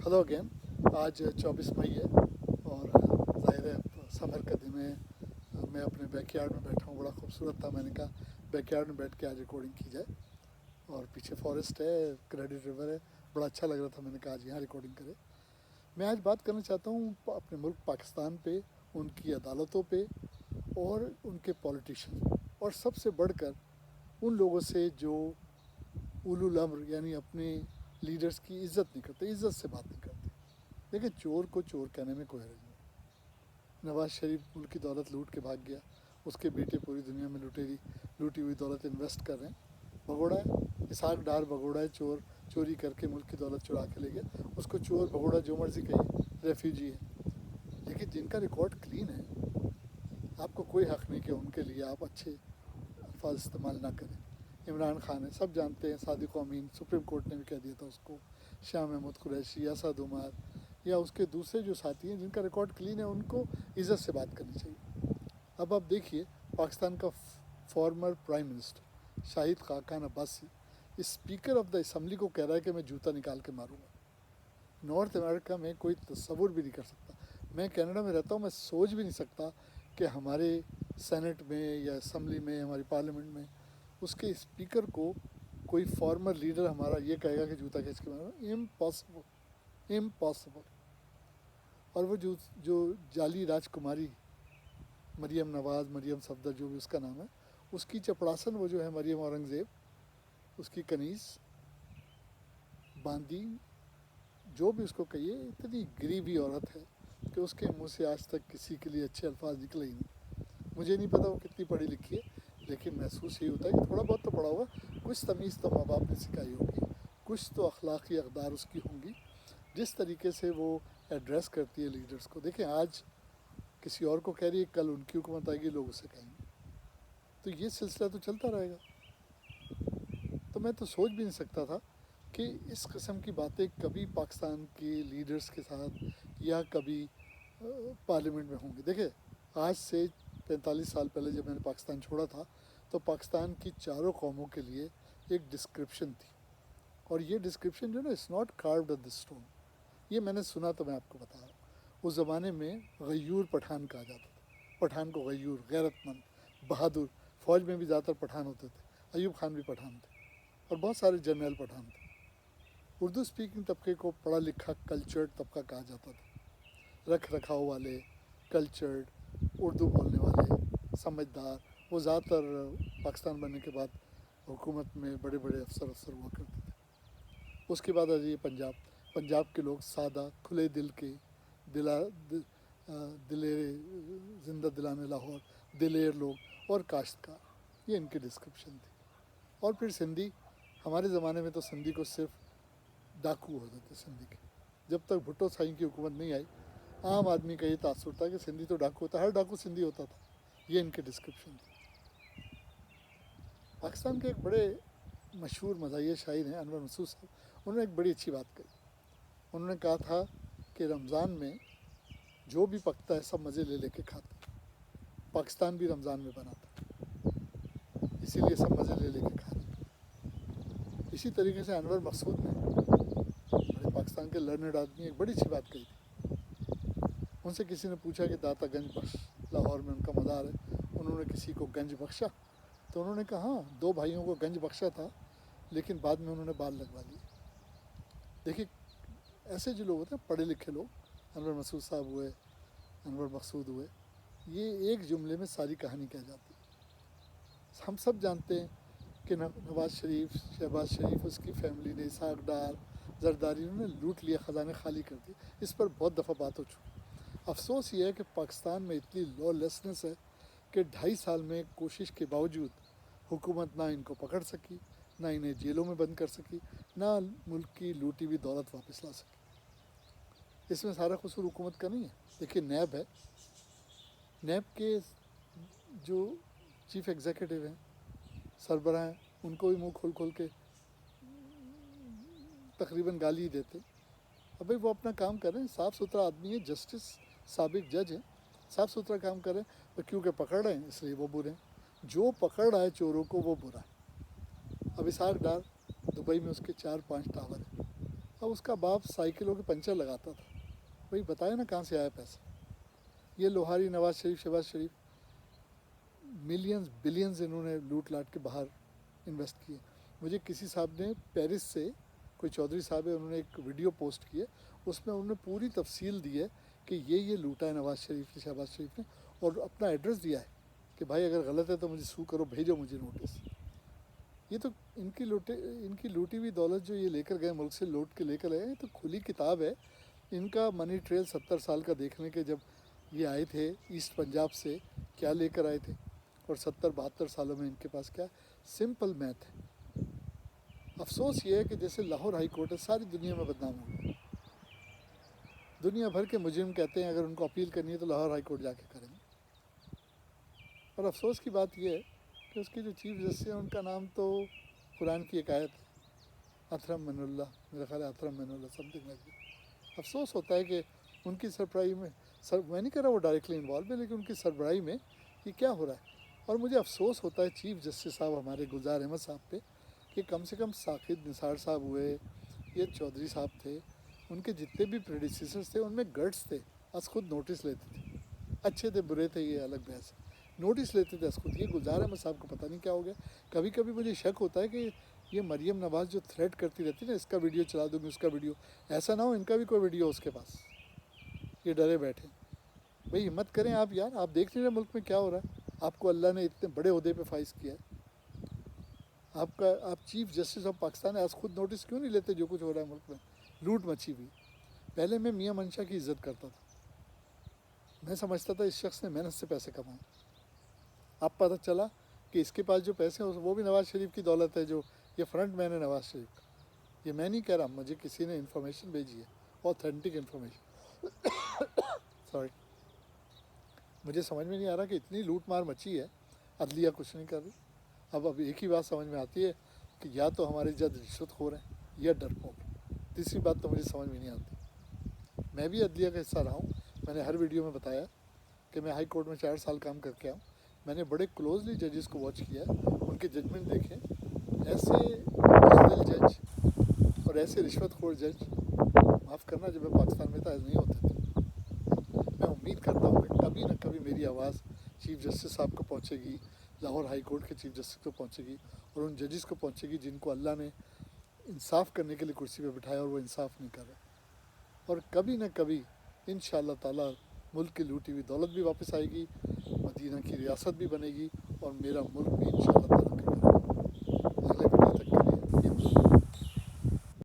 Hello again. आज 24 मई है और ज़ाहिर है समर का दिन है। मैं अपने बैकयार्ड में बैठा हूँ, बड़ा खूबसूरत था। मैंने कहा बैकयार्ड में बैठ के आज रिकॉर्डिंग की जाए और पीछे फॉरेस्ट है, क्रेडिट रिवर है, बड़ा अच्छा लग रहा था। मैंने कहा आज यहाँ रिकॉर्डिंग करें। मैं आज बात करना चाहता हूँ अपने मुल्क पाकिस्तान पे, उनकी अदालतों पे और उनके पॉलिटिशियन, और सबसे बढ़कर उन लोगों से जो उलुल अम्र यानी अपने लीडर्स की इज़्ज़त नहीं करते, इज़्ज़त से बात नहीं करते। देखिए, चोर को चोर कहने में कोई हर्ज नहीं। नवाज शरीफ मुल्क की दौलत लूट के भाग गया, उसके बेटे पूरी दुनिया में लूटी हुई दौलत इन्वेस्ट कर रहे हैं। भगोड़ा है, इसहाक डार भगोड़ा है, चोर चोरी करके मुल्क की दौलत चुरा के ले गया। उसको चोर भगोड़ा जो मर्जी कहिए, रेफ्यूजी है। लेकिन जिनका रिकॉर्ड क्लीन है, आपको कोई हक़ नहीं कि उनके लिए आप अच्छे अल्फाज इस्तेमाल ना करें। इमरान खान है, सब जानते हैं, सादिक अमीन, सुप्रीम कोर्ट ने भी कह दिया था उसको, शाह महमूद कुरैशी, असद उमर या उसके दूसरे जो साथी हैं जिनका रिकॉर्ड क्लीन है, उनको इज़्ज़त से बात करनी चाहिए। अब आप देखिए, पाकिस्तान का former prime minister Shahid Khaqan Abbasi speaker of the assembly को कह रहा है कि मैं जूता निकाल के मारूंगा। नॉर्थ अमेरिका में कोई तस्वुर भी नहीं कर सकता। मैं कनाडा में रहता हूँ, मैं सोच भी नहीं सकता कि हमारे सेनेट में या असम्बली में, हमारी पार्लियामेंट में उसके स्पीकर को कोई फॉर्मर लीडर हमारा ये कहेगा कि जूता खींच के मारूंगा। Impossible, impossible. और वो जो जाली राजकुमारी मरियम नवाज़, मरियम सफदर, जो भी उसका नाम है, उसकी चपड़ासन वो जो है मरियम औरंगज़ेब, उसकी कनीज़ बांदी, जो भी उसको कहिए, इतनी गरीबी औरत है कि उसके मुंह से आज तक किसी के लिए अच्छे अल्फाज निकले ही नहीं। मुझे नहीं पता वो कितनी पढ़ी लिखी है, लेकिन महसूस ये होता है कि थोड़ा बहुत तो पढ़ा होगा, कुछ तमीज़ तो माँ बाप ने सिखाई होगी, कुछ तो अखलाकी अक़दार उसकी होंगी। जिस तरीके से वो एड्रेस करती है लीडर्स को, देखें आज किसी और को कह रही है, कल उनकी हुकूमत आएगी, लोग उसे कहेंगे, तो ये सिलसिला तो चलता रहेगा। तो मैं तो सोच भी नहीं सकता था कि इस किस्म की बातें कभी पाकिस्तान के लीडर्स के साथ या कभी पार्लियामेंट में होंगी। देखिए, आज से 45 साल पहले जब मैंने पाकिस्तान छोड़ा था, तो पाकिस्तान की चारों कौमों के लिए एक डिस्क्रिप्शन थी, और ये डिस्क्रिप्शन जो ना, it's not carved on the stone. ये मैंने सुना, तो मैं आपको बता रहा हूँ। उस ज़माने में गयूर पठान कहा जाता था। पठान को गयूर, गैरतमंद, बहादुर। फ़ौज में भी ज़्यादातर पठान होते थे, अयूब खान भी पठान थे और बहुत सारे जनरल पठान थे। उर्दू स्पीकिंग तबके को पढ़ा लिखा कल्चर्ड तबका कहा जाता था। रख रखाव वाले, कल्चर्ड, उर्दू बोलने वाले, समझदार, वो ज़्यादातर पाकिस्तान बनने के बाद हुकूमत में बड़े बड़े अफसर हुआ करते थे। उसके बाद आ जाइए पंजाब। पंजाब के लोग सादा, खुले दिल के, दिलेर, जिंदा दिलाने लाहौर, दिलेर लोग और काश्तकार, ये इनकी डिस्क्रिप्शन थी। और फिर सिंधी, हमारे ज़माने में तो सिंधी को सिर्फ डाकू होते थे सिंधी के। जब तक भुट्टो साईं की हुकूमत नहीं आई, आम आदमी का ये तासुर था कि सिंधी तो डाकू होता, हर डाकू सिंधी होता था। ये इनकी डिस्क्रिप्शन थी। पाकिस्तान के एक बड़े मशहूर मज़ाहिया शायर हैं अनवर मसूद साहब, उन्होंने एक बड़ी अच्छी बात कही। उन्होंने कहा था कि रमज़ान में जो भी पकता है सब मज़े ले लेके खाते। पाकिस्तान भी रमज़ान में बना था, इसीलिए सब मज़े ले लेके खा रहे। इसी तरीके से अनवर मकसूद ने, बड़े पाकिस्तान के लर्नड आदमी, एक बड़ी अच्छी बात कही थी। उनसे किसी ने पूछा कि दाता गंज बख्श, लाहौर में उनका मज़ार है, उन्होंने किसी को गंज बख्शा? तो उन्होंने कहा हाँ, 2 भाइयों को गंज बख्शा था, लेकिन बाद में उन्होंने बाल लगवा लिए। देखिए, ऐसे जो लोग होते हैं, पढ़े लिखे लोग, अनवर मसूद साहब हुए, अनवर मकसूद हुए, ये एक जुमले में सारी कहानी कह जाती है। हम सब जानते हैं कि नवाज शरीफ, शहबाज शरीफ, उसकी फैमिली ने, इसहाक डार, जरदारी, उन्होंने लूट लिया, ख़जाने खाली कर दिए। इस पर बहुत दफ़ा बात हो चुकी। अफसोस ये है कि पाकिस्तान में इतनी लॉलेसनेस है कि 2.5 साल में कोशिश के बावजूद हुकूमत ना इनको पकड़ सकी, ना इन्हें जेलों में बंद कर सकी, ना मुल्क की लूटी हुई दौलत वापस ला सकी। इसमें सारा कसूर हुकूमत का नहीं है। देखिए, नैब है, नैब के जो चीफ़ एग्जीक्यूटिव हैं, सरबराह हैं, उनको भी मुंह खोल खोल के तकरीबन गाली ही देते। अब भाई वो अपना काम कर रहे हैं, साफ़ सुथरा आदमी है, जस्टिस, साबिक जज है, साफ़ सुथरा काम कर रहे हैं, और क्योंकि पकड़ रहे हैं इसलिए वो बुरे हैं। जो पकड़ रहा है चोरों को वो बुरा है। अब इसहाक डार, दुबई में उसके 4-5 टावर हैं, اب اس کا باپ سائیکلوں کے پنچر لگاتا تھا. بھائی بتائے نا کہاں سے آیا پیسہ. یہ لوہاری، نواز شریف، شہباز شریف، ملینز بلینز انہوں نے لوٹ لاٹ کے باہر انویسٹ کیے. مجھے کسی صاحب نے پیرس سے، کوئی چودھری صاحب ہے، انہوں نے ایک ویڈیو پوسٹ کی ہے، اس میں انہوں نے پوری تفصیل دی ہے کہ یہ لوٹا ہے نواز شریف، شہباز شریف نے، اور اپنا ایڈریس دیا ہے کہ بھائی اگر غلط ہے تو مجھے سو کرو، بھیجو مجھے نوٹس. یہ تو ان کی لوٹی ہوئی دولت جو یہ لے کر گئے، ملک سے لوٹ کے لے کر آئے، یہ تو کھلی کتاب ہے. ان کا منی ٹریل 70 سال کا دیکھنے کے، جب یہ آئے تھے ایسٹ پنجاب سے، کیا لے کر آئے تھے، اور 70-72 سالوں میں ان کے پاس کیا. سمپل میتھ ہے. افسوس یہ ہے کہ جیسے لاہور ہائی کورٹ ہے، ساری دنیا میں بدنام ہو گئی. دنیا بھر کے مجرم کہتے ہیں اگر ان کو اپیل کرنی ہے تو لاہور ہائی کورٹ جا کے کریں گے. اور افسوس کی بات یہ ہے کہ اس کی جو چیف جسٹس ہیں ان کا نام تو قرآن کی ایک آیت ہے، اطہرم من اللہ، میرا خیال ہے اطہرم من اللہ، سم تھنگ لائک دیٹ. افسوس ہوتا ہے کہ ان کی سربراہی میں، میں نہیں کہہ رہا وہ ڈائریکٹلی انوالو ہے، لیکن ان کی سربراہی میں یہ کیا ہو رہا ہے. اور مجھے افسوس ہوتا ہے چیف جسٹس صاحب ہمارے گلزار احمد صاحب پہ، کہ کم سے کم ساقب نثار صاحب ہوئے، یہ چودھری صاحب تھے، ان کے جتنے بھی پریڈیسیسرز تھے ان میں گٹس تھے. از خود نوٹس لیتے تھے، اچھے تھے برے تھے یہ الگ بحث ہے، نوٹس لیتے تھے از خود. یہ گلزار احمد صاحب کو پتہ نہیں کیا ہو گیا. کبھی کبھی مجھے شک ہوتا ہے کہ یہ مریم نواز جو تھریٹ کرتی رہتی ہے نا، اس کا ویڈیو چلا دوں گی، اس کا ویڈیو، ایسا نہ ہو ان کا بھی کوئی ویڈیو اس کے پاس، یہ ڈرے بیٹھے. بھئی ہمت کریں آپ یار، آپ دیکھ لیجیے ملک میں کیا ہو رہا ہے. آپ کو اللہ نے اتنے بڑے عہدے پہ فائز کیا ہے، آپ چیف جسٹس آف پاکستان ہے، آج خود نوٹس کیوں نہیں لیتے جو کچھ ہو رہا ہے ملک میں. لوٹ مچی ہوئی. پہلے میں میاں منشا کی عزت کرتا تھا، میں سمجھتا تھا اس شخص نے محنت سے پیسے کمائے. اب پتہ چلا کہ اس کے پاس جو پیسے ہیں وہ بھی نواز شریف کی دولت ہے، جو یہ فرنٹ مین ہے نواز شریف کا. یہ میں نہیں کہہ رہا، مجھے کسی نے انفارمیشن بھیجی ہے، اوتھینٹک انفارمیشن. سوری، مجھے سمجھ میں نہیں آ رہا کہ اتنی لوٹ مار مچی ہے، عدلیہ کچھ نہیں کر رہی. اب ایک ہی بات سمجھ میں آتی ہے کہ یا تو ہمارے جج رشوت خور ہیں یا ڈرپوک. تیسری بات تو مجھے سمجھ میں نہیں آتی. میں بھی عدلیہ کا حصہ رہا ہوں، میں نے ہر ویڈیو میں بتایا کہ میں ہائی کورٹ میں 4 سال کام کر کے آؤں. میں نے بڑے کلوزلی ججز کو واچ کیا ہے، ان کے ججمنٹ دیکھیں. ایسے بزدل جج اور ایسے رشوت خور جج، معاف کرنا، جب میں پاکستان میں تھا ایسے نہیں ہوتے تھے. میں امید کرتا ہوں کہ کبھی نہ کبھی میری آواز چیف جسٹس صاحب کو پہنچے گی، لاہور ہائی کورٹ کے چیف جسٹس کو پہنچے گی، اور ان ججز کو پہنچے گی جن کو اللہ نے انصاف کرنے کے لیے کرسی پہ بٹھایا اور وہ انصاف نہیں کر رہے. اور کبھی نہ کبھی انشاءاللہ تعالیٰ ملک کی لوٹی ہوئی دولت بھی واپس آئے گی، مدینہ کی ریاست بھی بنے گی، اور میرا ملک بھی انشاءاللہ تعالیٰ